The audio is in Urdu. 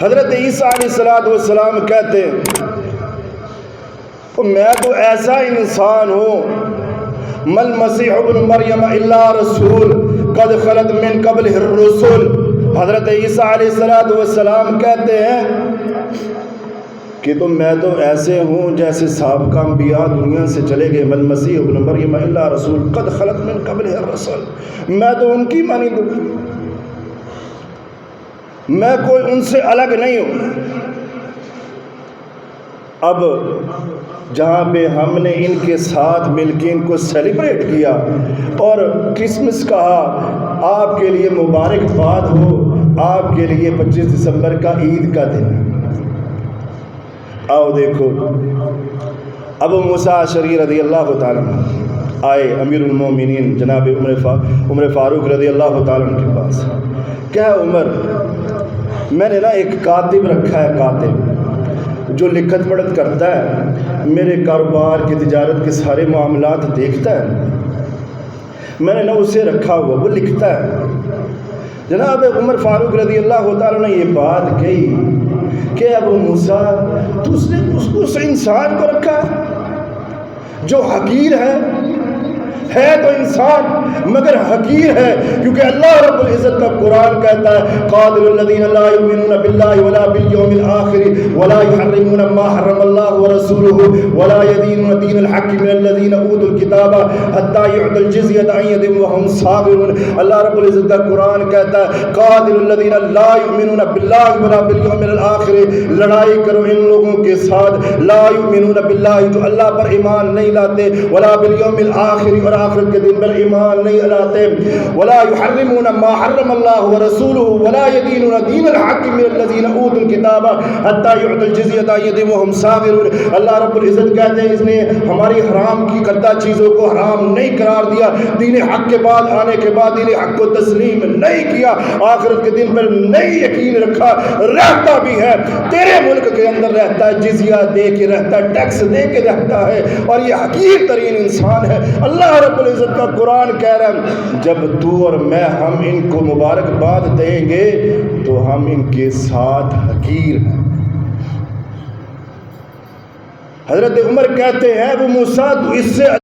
حضرت عیسیٰ علیہ السلام کہتے ہیں میں تو ایسا انسان ہوں، مل مسیح ابن مریم الا رسول قد خلت من قبلہ الرسل۔ حضرت عیسیٰ علیہ السلام کہتے ہیں کہ میں تو ایسے ہوں جیسے سابقہ انبیاء دنیا سے چلے گئے، مل مسیح ابن مریم الا رسول قد خلت من قبلہ الرسل، میں تو ان کی مانی دوں، میں کوئی ان سے الگ نہیں ہوں۔ اب جہاں پہ ہم نے ان کے ساتھ مل کے ان کو سیلیبریٹ کیا اور کرسمس کہا، آپ کے لیے مبارکباد ہو، آپ کے لیے 25 دسمبر کا عید کا دن۔ آؤ دیکھو، ابو موسیٰ اشعری رضی اللہ تعالیٰ عنہ آئے امیر المومنین جناب عمر فاروق رضی اللہ تعالیٰ عنہ کے پاس، کہا عمر میں نے نا ایک کاتب رکھا ہے، کاتب جو لکھت پڑھت کرتا ہے، میرے کاروبار کی تجارت کے سارے معاملات دیکھتا ہے، میں نے نا اسے رکھا ہوا، وہ لکھتا ہے۔ جناب عمر فاروق رضی اللہ تعالیٰ نے یہ بات کہی کہ ابو موسیٰ تو اس نے اس انسان کو رکھا جو حقیر ہے تو انسان مگر حقیر ہے، کیونکہ اللہ رب العزت کا قرآن کہتا ہے قاتلوا الذین لا یؤمنون باللہ ولا بالیوم الآخر ولا یحرمون ما حرم اللہ ورسولہ ولا یدینون دین الحق من الذین اوتوا الکتاب حتی یعطوا الجزیۃ عن ید وہم صاغرون۔ اللہ رب العزت کا قرآن کہتا ہے قاتلوا الذین لا یؤمنون باللہ ولا بالیوم الآخر، لڑائی کرو ان لوگوں کے ساتھ لا یؤمنون باللہ جو اللہ پر ایمان نہیں لاتے، ولا بالیوم الآخر اور آخرت کے دن پر ایمان نہیں لاتے، ولا یحرمون ما حرم اللہ ورسولہ ولا یدینون دین الحق من الذین اوتوا الکتاب حتی یعطوا الجزیۃ عن ید وہم صاغرون۔ اللہ رب العزت کہتے ہیں اس نے ہماری حرام کی کردہ چیزوں کو حرام نہیں قرار دیا، دین حق کے بعد آنے کے بعد دین حق کو تسلیم نہیں کیا، آخرت کے دن پر نہیں یقین رکھا، رہتا بھی ہے تیرے ملک کے اندر رہتا ہے، جزیہ دے کے رہتا ہے، ٹیکس دے کے رہتا ہے، اور یہ حقیر ترین انسان ہے۔ اللہ رب العزت کا قرآن کہہ رہا ہے جب تو اور میں ہم ان کو مبارکباد دیں گے تو ہم ان کے ساتھ حقیر ہیں۔ حضرت عمر کہتے ہیں ابو موسیٰ تو اس سے